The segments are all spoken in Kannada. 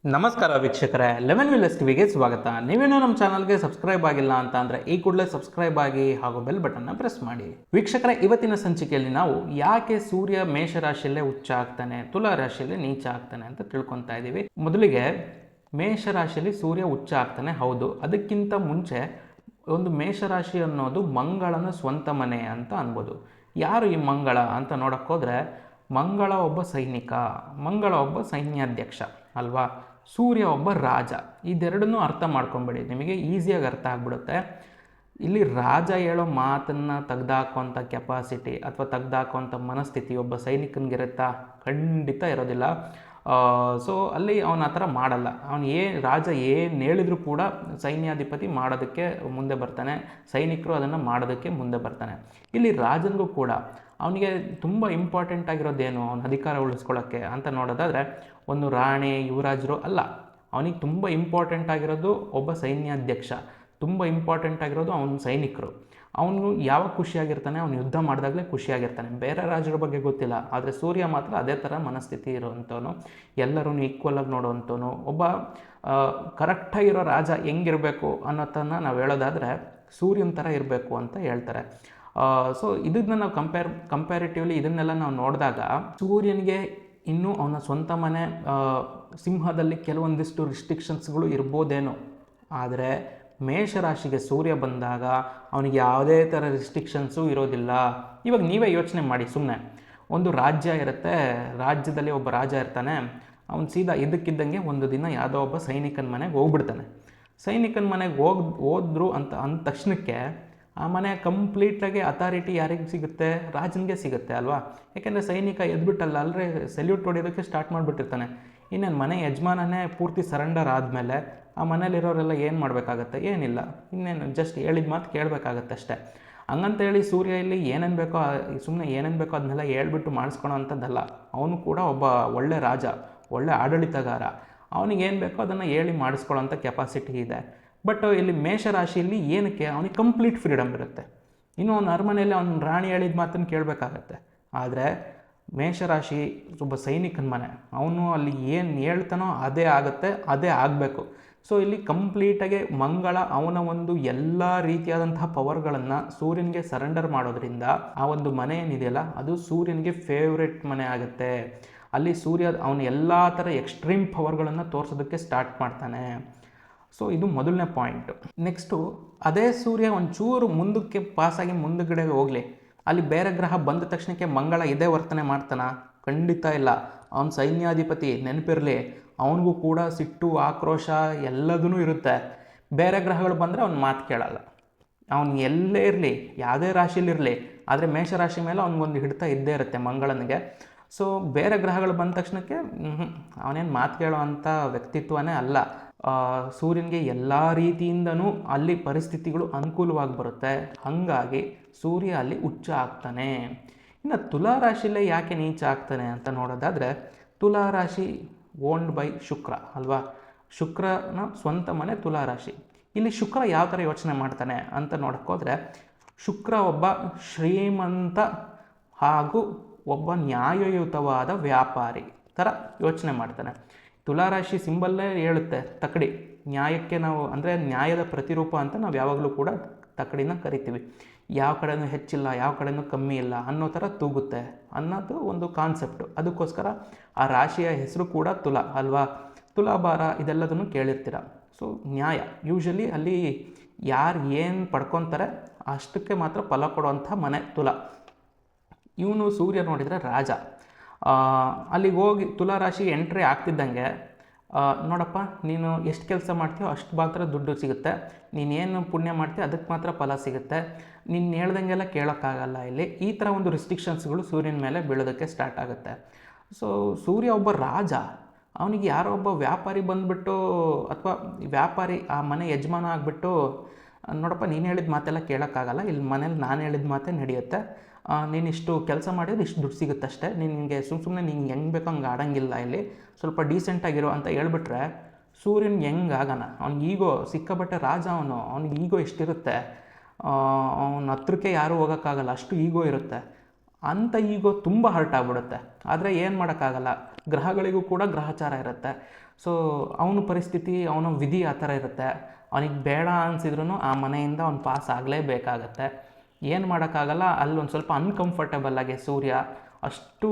ನಮಸ್ಕಾರ ವೀಕ್ಷಕರೇ, 11 ವಿಲಸ್ ಟಿವಿಗೆ ಸ್ವಾಗತ. ನೀವೇನೋ ನಮ್ಮ ಚಾನಲ್ಗೆ ಸಬ್ಸ್ಕ್ರೈಬ್ ಆಗಿಲ್ಲ ಅಂತ ಅಂದರೆ ಈ ಕೂಡಲೇ ಸಬ್ಸ್ಕ್ರೈಬ್ ಆಗಿ ಹಾಗೂ ಬೆಲ್ ಬಟನ್ನ ಪ್ರೆಸ್ ಮಾಡಿ. ವೀಕ್ಷಕರೇ, ಇವತ್ತಿನ ಸಂಚಿಕೆಯಲ್ಲಿ ನಾವು ಯಾಕೆ ಸೂರ್ಯ ಮೇಷರಾಶಿಯಲ್ಲೇ ಉಚ್ಚ ಆಗ್ತಾನೆ, ತುಲಾ ರಾಶಿಯಲ್ಲಿ ನೀಚ ಆಗ್ತಾನೆ ಅಂತ ತಿಳ್ಕೊತಾ ಇದ್ದೀವಿ. ಮೊದಲಿಗೆ ಮೇಷರಾಶಿಯಲ್ಲಿ ಸೂರ್ಯ ಉಚ್ಚ ಆಗ್ತಾನೆ, ಹೌದು. ಅದಕ್ಕಿಂತ ಮುಂಚೆ ಒಂದು ಮೇಷರಾಶಿ ಅನ್ನೋದು ಮಂಗಳನ ಸ್ವಂತ ಮನೆ ಅಂತ ಅನ್ಬೋದು. ಯಾರು ಈ ಮಂಗಳ ಅಂತ ನೋಡೋಕ್ಕೋದ್ರೆ, ಮಂಗಳ ಒಬ್ಬ ಸೈನಿಕ, ಮಂಗಳ ಒಬ್ಬ ಸೈನ್ಯಾಧ್ಯಕ್ಷ ಅಲ್ವಾ. ಸೂರ್ಯ ಒಬ್ಬ ರಾಜ. ಇದೆರಡನ್ನೂ ಅರ್ಥ ಮಾಡ್ಕೊಂಬೇಡಿ, ನಿಮಗೆ ಈಸಿಯಾಗಿ ಅರ್ಥ ಆಗ್ಬಿಡುತ್ತೆ. ಇಲ್ಲಿ ರಾಜ ಹೇಳೋ ಮಾತನ್ನು ತೆಗ್ದಾಕೋಂಥ ಕೆಪಾಸಿಟಿ ಅಥವಾ ತೆಗ್ದಾಕೋಂಥ ಮನಸ್ಥಿತಿ ಒಬ್ಬ ಸೈನಿಕನಿಗಿರುತ್ತಾ? ಖಂಡಿತ ಇರೋದಿಲ್ಲ. ಸೊ ಅಲ್ಲಿ ಅವನ ಆ ಥರ ಮಾಡಲ್ಲ. ರಾಜ ಏನು ಹೇಳಿದ್ರು ಕೂಡ ಸೈನ್ಯಾಧಿಪತಿ ಮಾಡೋದಕ್ಕೆ ಮುಂದೆ ಬರ್ತಾನೆ, ಸೈನಿಕರು ಅದನ್ನು ಮಾಡೋದಕ್ಕೆ ಮುಂದೆ ಬರ್ತಾನೆ. ಇಲ್ಲಿ ರಾಜನಿಗೂ ಕೂಡ ಅವನಿಗೆ ತುಂಬ ಇಂಪಾರ್ಟೆಂಟ್ ಆಗಿರೋದೇನು, ಅವನ ಅಧಿಕಾರ ಉಳಿಸ್ಕೊಳ್ಳೋಕ್ಕೆ ಅಂತ ನೋಡೋದಾದರೆ ಒಂದು ರಾಣಿ ಯುವರಾಜರು ಅಲ್ಲ. ಅವನಿಗೆ ತುಂಬ ಇಂಪಾರ್ಟೆಂಟ್ ಆಗಿರೋದು ಒಬ್ಬ ಸೈನ್ಯಾಧ್ಯಕ್ಷ, ತುಂಬ ಇಂಪಾರ್ಟೆಂಟ್ ಆಗಿರೋದು ಅವನ ಸೈನಿಕರು. ಅವನು ಯಾವಾಗ ಖುಷಿಯಾಗಿರ್ತಾನೆ, ಅವನು ಯುದ್ಧ ಮಾಡಿದಾಗಲೇ ಖುಷಿಯಾಗಿರ್ತಾನೆ. ಬೇರೆ ರಾಜರ ಬಗ್ಗೆ ಗೊತ್ತಿಲ್ಲ, ಆದರೆ ಸೂರ್ಯ ಮಾತ್ರ ಅದೇ ಥರ ಮನಸ್ಥಿತಿ ಇರೋವಂಥವನು, ಎಲ್ಲರೂ ಈಕ್ವಲಾಗಿ ನೋಡೋವಂಥವನು. ಒಬ್ಬ ಕರೆಕ್ಟಾಗಿರೋ ರಾಜ ಹೆಂಗಿರಬೇಕು ಅನ್ನೋದನ್ನು ನಾವು ಹೇಳೋದಾದರೆ ಸೂರ್ಯನ ಥರ ಇರಬೇಕು ಅಂತ ಹೇಳ್ತಾರೆ. ಸೊ ಇದನ್ನ ನಾವು ಕಂಪ್ಯಾರಿಟಿವ್ಲಿ ಇದನ್ನೆಲ್ಲ ನಾವು ನೋಡಿದಾಗ ಸೂರ್ಯನಿಗೆ ಇನ್ನೂ ಅವನ ಸ್ವಂತ ಮನೆ ಸಿಂಹದಲ್ಲಿ ಕೆಲವೊಂದಿಷ್ಟು ರಿಸ್ಟ್ರಿಕ್ಷನ್ಸ್ಗಳು ಇರ್ಬೋದೇನೋ, ಆದರೆ ಮೇಷರಾಶಿಗೆ ಸೂರ್ಯ ಬಂದಾಗ ಅವನಿಗೆ ಯಾವುದೇ ಥರ ರಿಸ್ಟ್ರಿಕ್ಷನ್ಸು ಇರೋದಿಲ್ಲ. ಇವಾಗ ನೀವೇ ಯೋಚನೆ ಮಾಡಿ, ಸುಮ್ಮನೆ ಒಂದು ರಾಜ್ಯ ಇರುತ್ತೆ, ರಾಜ್ಯದಲ್ಲಿ ಒಬ್ಬ ರಾಜ ಇರ್ತಾನೆ, ಅವನು ಸೀದಾ ಇದ್ದಕ್ಕಿದ್ದಂಗೆ ಒಂದು ದಿನ ಯಾವುದೋ ಒಬ್ಬ ಸೈನಿಕನ ಮನೆಗೆ ಹೋಗ್ಬಿಡ್ತಾನೆ. ಸೈನಿಕನ ಮನೆಗೆ ಹೋದ್ರು ಅಂತ ಅಂದ ತಕ್ಷಣಕ್ಕೆ ಆ ಮನೆ ಕಂಪ್ಲೀಟಾಗಿ ಅಥಾರಿಟಿ ಯಾರಿಗೆ ಸಿಗುತ್ತೆ? ರಾಜನಿಗೆ ಸಿಗುತ್ತೆ ಅಲ್ವಾ. ಯಾಕೆಂದರೆ ಸೈನಿಕ ಎದ್ಬಿಟ್ಟಲ್ಲ ಅಲ್ಲರೆ ಸೆಲ್ಯೂಟ್ ಹೊಡೆಯೋದಕ್ಕೆ ಸ್ಟಾರ್ಟ್ ಮಾಡಿಬಿಟ್ಟಿರ್ತಾನೆ. ಇನ್ನೇನು ಮನೆ ಯಜಮಾನನೇ ಪೂರ್ತಿ ಸರೆಂಡರ್ ಆದಮೇಲೆ ಆ ಮನೇಲಿರೋರೆಲ್ಲ ಏನು ಮಾಡಬೇಕಾಗತ್ತೆ? ಏನಿಲ್ಲ, ಇನ್ನೇನು ಜಸ್ಟ್ ಹೇಳಿದ ಮಾತು ಕೇಳಬೇಕಾಗತ್ತೆ ಅಷ್ಟೇ. ಹಂಗಂತೇಳಿ ಸೂರ್ಯ ಇಲ್ಲಿ ಏನೇನು ಬೇಕೋ ಸುಮ್ಮನೆ ಏನೇನು ಬೇಕೋ ಅದನ್ನೆಲ್ಲ ಹೇಳ್ಬಿಟ್ಟು ಮಾಡಿಸ್ಕೊಳೋ ಅಂಥದ್ದಲ್ಲ. ಅವನು ಕೂಡ ಒಬ್ಬ ಒಳ್ಳೆ ರಾಜ, ಒಳ್ಳೆ ಆಡಳಿತಗಾರ. ಅವನಿಗೇನು ಬೇಕೋ ಅದನ್ನು ಹೇಳಿ ಮಾಡಿಸ್ಕೊಳ್ಳೋಂಥ ಕೆಪಾಸಿಟಿ ಇದೆ. ಬಟ್ ಇಲ್ಲಿ ಮೇಷರಾಶಿಯಲ್ಲಿ ಏನಕ್ಕೆ ಅವನಿಗೆ ಕಂಪ್ಲೀಟ್ ಫ್ರೀಡಮ್ ಇರುತ್ತೆ. ಇನ್ನು ಅವನ ಅರಮನೆಯಲ್ಲಿ ಅವನ ರಾಣಿ ಹೇಳಿದ ಮಾತನ್ನು ಕೇಳಬೇಕಾಗತ್ತೆ. ಆದರೆ ಮೇಷರಾಶಿ ಒಬ್ಬ ಸೈನಿಕನ ಮನೆ, ಅವನು ಅಲ್ಲಿ ಏನು ಹೇಳ್ತಾನೋ ಅದೇ ಆಗುತ್ತೆ, ಅದೇ ಆಗಬೇಕು. ಸೊ ಇಲ್ಲಿ ಕಂಪ್ಲೀಟಾಗಿ ಮಂಗಳ ಅವನ ಒಂದು ಎಲ್ಲ ರೀತಿಯಾದಂತಹ ಪವರ್ಗಳನ್ನು ಸೂರ್ಯನಿಗೆ ಸರೆಂಡರ್ ಮಾಡೋದ್ರಿಂದ ಆ ಒಂದು ಮನೆ ಏನಿದೆಯಲ್ಲ ಅದು ಸೂರ್ಯನಿಗೆ ಫೇವ್ರೆಟ್ ಮನೆ ಆಗುತ್ತೆ. ಅಲ್ಲಿ ಸೂರ್ಯ ಅವನ ಎಲ್ಲ ಥರ ಎಕ್ಸ್ಟ್ರೀಮ್ ಪವರ್ಗಳನ್ನು ತೋರಿಸೋದಕ್ಕೆ ಸ್ಟಾರ್ಟ್ ಮಾಡ್ತಾನೆ. ಸೊ ಇದು ಮೊದಲನೇ ಪಾಯಿಂಟು. ನೆಕ್ಸ್ಟು, ಅದೇ ಸೂರ್ಯ ಒಂಚೂರು ಮುಂದಕ್ಕೆ ಪಾಸಾಗಿ ಮುಂದುಗಡೆ ಹೋಗಲಿ, ಅಲ್ಲಿ ಬೇರೆ ಗ್ರಹ ಬಂದ ತಕ್ಷಣಕ್ಕೆ ಮಂಗಳ ಇದೇ ವರ್ತನೆ ಮಾಡ್ತಾನ? ಖಂಡಿತ ಇಲ್ಲ. ಅವನ ಸೈನ್ಯಾಧಿಪತಿ, ನೆನಪಿರಲಿ, ಅವನಿಗೂ ಕೂಡ ಸಿಟ್ಟು, ಆಕ್ರೋಶ ಎಲ್ಲದೂ ಇರುತ್ತೆ. ಬೇರೆ ಗ್ರಹಗಳು ಬಂದರೆ ಅವ್ನ ಮಾತು ಕೇಳಲ್ಲ. ಅವನು ಎಲ್ಲೇ ಇರಲಿ, ಯಾವುದೇ ರಾಶಿಯಲ್ಲಿರಲಿ, ಆದರೆ ಮೇಷರಾಶಿ ಮೇಲೆ ಅವನಿಗೊಂದು ಹಿಡಿತ ಇದ್ದೇ ಇರುತ್ತೆ ಮಂಗಳನಿಗೆ. ಸೊ ಬೇರೆ ಗ್ರಹಗಳು ಬಂದ ತಕ್ಷಣಕ್ಕೆ ಅವನೇನು ಮಾತು ಕೇಳೋ ಅಂಥ ವ್ಯಕ್ತಿತ್ವನೇ ಅಲ್ಲ. ಸೂರ್ಯನಿಗೆ ಎಲ್ಲ ರೀತಿಯಿಂದನೂ ಅಲ್ಲಿ ಪರಿಸ್ಥಿತಿಗಳು ಅನುಕೂಲವಾಗಿ ಬರುತ್ತೆ. ಹಾಗಾಗಿ ಸೂರ್ಯ ಅಲ್ಲಿ ಉಚ್ಚ ಆಗ್ತಾನೆ. ಇನ್ನು ತುಲಾ ರಾಶಿಯಲ್ಲೇ ಯಾಕೆ ನೀಚ ಆಗ್ತಾನೆ ಅಂತ ನೋಡೋದಾದರೆ, ತುಲಾ ರಾಶಿ ಓನ್ಡ್ ಬೈ ಶುಕ್ರ ಅಲ್ವಾ. ಶುಕ್ರನ ಸ್ವಂತ ಮನೆ ತುಲಾ ರಾಶಿ. ಇಲ್ಲಿ ಶುಕ್ರ ಯಾವ ಥರ ಯೋಚನೆ ಮಾಡ್ತಾನೆ ಅಂತ ನೋಡೋಕ್ಕೋದ್ರೆ, ಶುಕ್ರ ಒಬ್ಬ ಶ್ರೀಮಂತ ಹಾಗೂ ಒಬ್ಬ ನ್ಯಾಯಯುತವಾದ ವ್ಯಾಪಾರಿ ಥರ ಯೋಚನೆ ಮಾಡ್ತಾನೆ. ತುಲಾರಾಶಿ ಸಿಂಬಲ್ಲೇ ಹೇಳುತ್ತೆ ತಕ್ಕಡಿ. ನ್ಯಾಯಕ್ಕೆ ನಾವು ಅಂದರೆ ನ್ಯಾಯದ ಪ್ರತಿರೂಪ ಅಂತ ನಾವು ಯಾವಾಗಲೂ ಕೂಡ ತಕ್ಕಡಿನ ಕರಿತೀವಿ. ಯಾವ ಕಡೆನೂ ಹೆಚ್ಚಿಲ್ಲ, ಯಾವ ಕಡೆನೂ ಕಮ್ಮಿ ಇಲ್ಲ ಅನ್ನೋ ಥರ ತೂಗುತ್ತೆ ಅನ್ನೋದು ಒಂದು ಕಾನ್ಸೆಪ್ಟು. ಅದಕ್ಕೋಸ್ಕರ ಆ ರಾಶಿಯ ಹೆಸರು ಕೂಡ ತುಲಾ ಅಲ್ವಾ. ತುಲಾಭಾರ ಇದೆಲ್ಲದನ್ನು ಕೇಳಿರ್ತೀರ. ಸೊ ನ್ಯಾಯ ಯೂಶಲಿ ಅಲ್ಲಿ ಯಾರು ಏನು ಪಡ್ಕೊತಾರೆ ಅಷ್ಟಕ್ಕೆ ಮಾತ್ರ ಫಲ ಕೊಡುವಂಥ ಮನೆ ತುಲಾ. ಇವನು ಸೂರ್ಯ ನೋಡಿದರೆ ರಾಜ. ಅಲ್ಲಿಗೆ ಹೋಗಿ ತುಲಾರಾಶಿ ಎಂಟ್ರಿ ಆಗ್ತಿದ್ದಂಗೆ, ನೋಡಪ್ಪ ನೀನು ಎಷ್ಟು ಕೆಲಸ ಮಾಡ್ತೀಯೋ ಅಷ್ಟು ಮಾತ್ರ ದುಡ್ಡು ಸಿಗುತ್ತೆ, ನೀನೇನು ಪುಣ್ಯ ಮಾಡ್ತೀಯೋ ಅದಕ್ಕೆ ಮಾತ್ರ ಫಲ ಸಿಗುತ್ತೆ, ನೀನು ಹೇಳ್ದಂಗೆಲ್ಲ ಕೇಳೋಕ್ಕಾಗಲ್ಲ ಇಲ್ಲಿ. ಈ ಥರ ಒಂದು ರಿಸ್ಟ್ರಿಕ್ಷನ್ಸ್ಗಳು ಸೂರ್ಯನ ಮೇಲೆ ಬೀಳೋದಕ್ಕೆ ಸ್ಟಾರ್ಟ್ ಆಗುತ್ತೆ. ಸೊ ಸೂರ್ಯ ಒಬ್ಬ ರಾಜ, ಅವನಿಗೆ ಯಾರೋ ಒಬ್ಬ ವ್ಯಾಪಾರಿ ಬಂದುಬಿಟ್ಟು ಅಥವಾ ವ್ಯಾಪಾರಿ ಆ ಮನೆ ಯಜಮಾನ ಆಗಿಬಿಟ್ಟು, ನೋಡಪ್ಪ ನೀನು ಹೇಳಿದ ಮಾತೆಲ್ಲ ಕೇಳೋಕ್ಕಾಗಲ್ಲ, ಇಲ್ಲಿ ಮನೇಲಿ ನಾನು ಹೇಳಿದ ಮಾತೇ ನಡೆಯುತ್ತೆ, ನೀನಿಷ್ಟು ಕೆಲಸ ಮಾಡಿದ್ರೆ ಇಷ್ಟು ದುಡ್ಡು ಸಿಗುತ್ತೆ ಅಷ್ಟೇ, ನಿನಗೆ ಸುಮ್ಮನೆ ನಿಂಗೆ ಹೆಂಗೆ ಬೇಕೋ ಹಂಗೆ ಆಡೋಂಗಿಲ್ಲ, ಇಲ್ಲಿ ಸ್ವಲ್ಪ ಡೀಸೆಂಟಾಗಿರೋ ಅಂತ ಹೇಳ್ಬಿಟ್ರೆ ಸೂರ್ಯನಿಗೆ ಹೆಂಗೆ ಆಗೋಣ? ಅವ್ನಿಗೆ ಈಗೋ ಸಿಕ್ಕಾಬಟ್ಟೆ ರಾಜ, ಅವ್ನಿಗೆ ಈಗೋ ಎಷ್ಟಿರುತ್ತೆ, ಅವನ ಹತ್ರಕ್ಕೆ ಯಾರೂ ಹೋಗೋಕ್ಕಾಗಲ್ಲ, ಅಷ್ಟು ಈಗೋ ಇರುತ್ತೆ. ಅಂಥ ಈಗೋ ತುಂಬ ಹರ್ಟ್ ಆಗಿಬಿಡುತ್ತೆ. ಆದರೆ ಏನು ಮಾಡೋಕ್ಕಾಗಲ್ಲ, ಗ್ರಹಗಳಿಗೂ ಕೂಡ ಗ್ರಹಚಾರ ಇರುತ್ತೆ. ಸೊ ಅವನ ಪರಿಸ್ಥಿತಿ, ಅವನ ವಿಧಿ ಆ ಥರ ಇರುತ್ತೆ. ಅವನಿಗೆ ಬೇಡ ಅನಿಸಿದ್ರೂ ಆ ಮನೆಯಿಂದ ಅವ್ನು ಪಾಸ್ ಆಗಲೇಬೇಕಾಗತ್ತೆ. ಏನು ಮಾಡೋಕ್ಕಾಗಲ್ಲ. ಅಲ್ಲೊಂದು ಸ್ವಲ್ಪ ಅನ್ಕಂಫರ್ಟಬಲ್ಲಾಗಿ ಸೂರ್ಯ ಅಷ್ಟು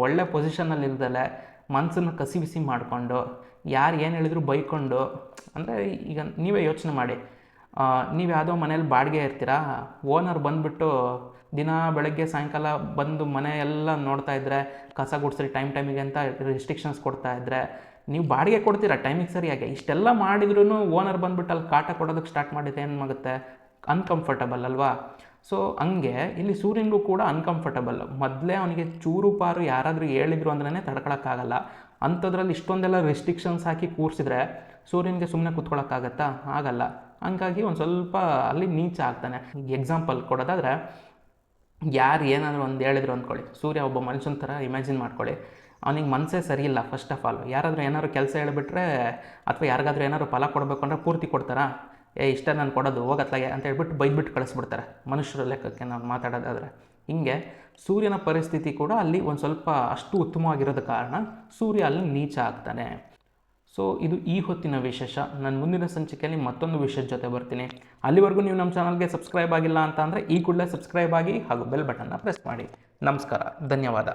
ಒಳ್ಳೆ ಪೊಸಿಷನಲ್ಲಿ ಇಲ್ದಲೆ ಮನಸ್ಸನ್ನು ಕಸಿ ಬಿಸಿ ಮಾಡಿಕೊಂಡು ಯಾರು ಏನು ಹೇಳಿದ್ರು ಬೈಕೊಂಡು, ಅಂದರೆ ಈಗ ನೀವೇ ಯೋಚನೆ ಮಾಡಿ, ನೀವು ಯಾವುದೋ ಮನೇಲಿ ಬಾಡಿಗೆ ಇರ್ತೀರಾ, ಓನರ್ ಬಂದುಬಿಟ್ಟು ದಿನ ಬೆಳಗ್ಗೆ ಸಾಯಂಕಾಲ ಬಂದು ಮನೆ ಎಲ್ಲ ನೋಡ್ತಾ ಇದ್ದರೆ, ಕಸ ಗುಡಿಸ್ರಿ ಟೈಮಿಗೆ ಅಂತ ರಿಸ್ಟ್ರಿಕ್ಷನ್ಸ್ ಕೊಡ್ತಾ ಇದ್ದರೆ, ನೀವು ಬಾಡಿಗೆ ಕೊಡ್ತೀರಾ ಟೈಮಿಗೆ ಸರಿಯಾಗಿ. ಇಷ್ಟೆಲ್ಲ ಮಾಡಿದ್ರೂ ಓನರ್ ಬಂದುಬಿಟ್ಟು ಅಲ್ಲಿ ಕಾಟ ಕೊಡೋದಕ್ಕೆ ಸ್ಟಾರ್ಟ್ ಮಾಡಿದ್ರೆ ಏನಾಗುತ್ತೆ? ಅನ್ಕಂಫರ್ಟಬಲ್ ಅಲ್ವಾ? ಸೊ ಹಂಗೆ ಇಲ್ಲಿ ಸೂರ್ಯನಿಗೂ ಕೂಡ ಅನ್ಕಂಫರ್ಟಬಲ್. ಮೊದಲೇ ಅವನಿಗೆ ಚೂರು ಪಾರು ಯಾರಾದರೂ ಹೇಳಿದ್ರು ಅಂದ್ರೇ ತಡ್ಕೊಳಕ್ಕಾಗಲ್ಲ. ಅಂಥದ್ರಲ್ಲಿ ಇಷ್ಟೊಂದೆಲ್ಲ ರೆಸ್ಟ್ರಿಕ್ಷನ್ಸ್ ಹಾಕಿ ಕೂರಿಸಿದ್ರೆ ಸೂರ್ಯನಿಗೆ ಸುಮ್ಮನೆ ಕೂತ್ಕೊಳ್ಳೋಕ್ಕಾಗತ್ತಾ? ಆಗಲ್ಲ. ಹಂಗಾಗಿ ಒಂದು ಸ್ವಲ್ಪ ಅಲ್ಲಿ ನೀಚ ಆಗ್ತಾನೆ. ಎಕ್ಸಾಂಪಲ್ ಕೊಡೋದಾದರೆ, ಯಾರು ಏನಾದರೂ ಒಂದು ಹೇಳಿದ್ರು ಅಂದ್ಕೊಳ್ಳಿ, ಸೂರ್ಯ ಒಬ್ಬ ಮನುಷ್ಯನ ಥರ ಇಮ್ಯಾಜಿನ್ ಮಾಡ್ಕೊಳ್ಳಿ. ಅವನಿಗೆ ಮನಸ್ಸೇ ಸರಿ ಇಲ್ಲ. ಫಸ್ಟ್ ಆಫ್ ಆಲ್ ಯಾರಾದರೂ ಏನಾದ್ರು ಕೆಲಸ ಹೇಳಿಬಿಟ್ರೆ ಅಥವಾ ಯಾರಿಗಾದ್ರೂ ಏನಾದ್ರು ಫಲ ಕೊಡಬೇಕು ಅಂದರೆ ಪೂರ್ತಿ ಕೊಡ್ತಾರಾ? ಇಷ್ಟ ನಾನು ಕೊಡೋದು ಹೋಗತ್ಲಾಗೆ ಅಂತ ಹೇಳ್ಬಿಟ್ಟು ಬೈದ್ಬಿಟ್ಟು ಕಳಿಸ್ಬಿಡ್ತಾರೆ, ಮನುಷ್ಯರ ಲೆಕ್ಕಕ್ಕೆ ನಾವು ಮಾತಾಡೋದಾದರೆ. ಹಿಂಗೆ ಸೂರ್ಯನ ಪರಿಸ್ಥಿತಿ ಕೂಡ ಅಲ್ಲಿ ಒಂದು ಸ್ವಲ್ಪ ಅಷ್ಟು ಉತ್ತಮವಾಗಿರೋದ ಕಾರಣ ಸೂರ್ಯ ಅಲ್ಲಿ ನೀಚ ಆಗ್ತಾನೆ. ಸೊ ಇದು ಈ ಹೊತ್ತಿನ ವಿಶೇಷ. ನಾನು ಮುಂದಿನ ಸಂಚಿಕೆಯಲ್ಲಿ ಮತ್ತೊಂದು ವಿಷಯದ ಜೊತೆ ಬರ್ತೀನಿ. ಅಲ್ಲಿವರೆಗೂ ನೀವು ನಮ್ಮ ಚಾನಲ್ಗೆ ಸಬ್ಸ್ಕ್ರೈಬ್ ಆಗಿಲ್ಲ ಅಂತ ಅಂದರೆ ಈ ಕೂಡಲೇ ಸಬ್ಸ್ಕ್ರೈಬ್ ಆಗಿ ಹಾಗೂ ಬೆಲ್ ಬಟನ್ನ ಪ್ರೆಸ್ ಮಾಡಿ. ನಮಸ್ಕಾರ, ಧನ್ಯವಾದ.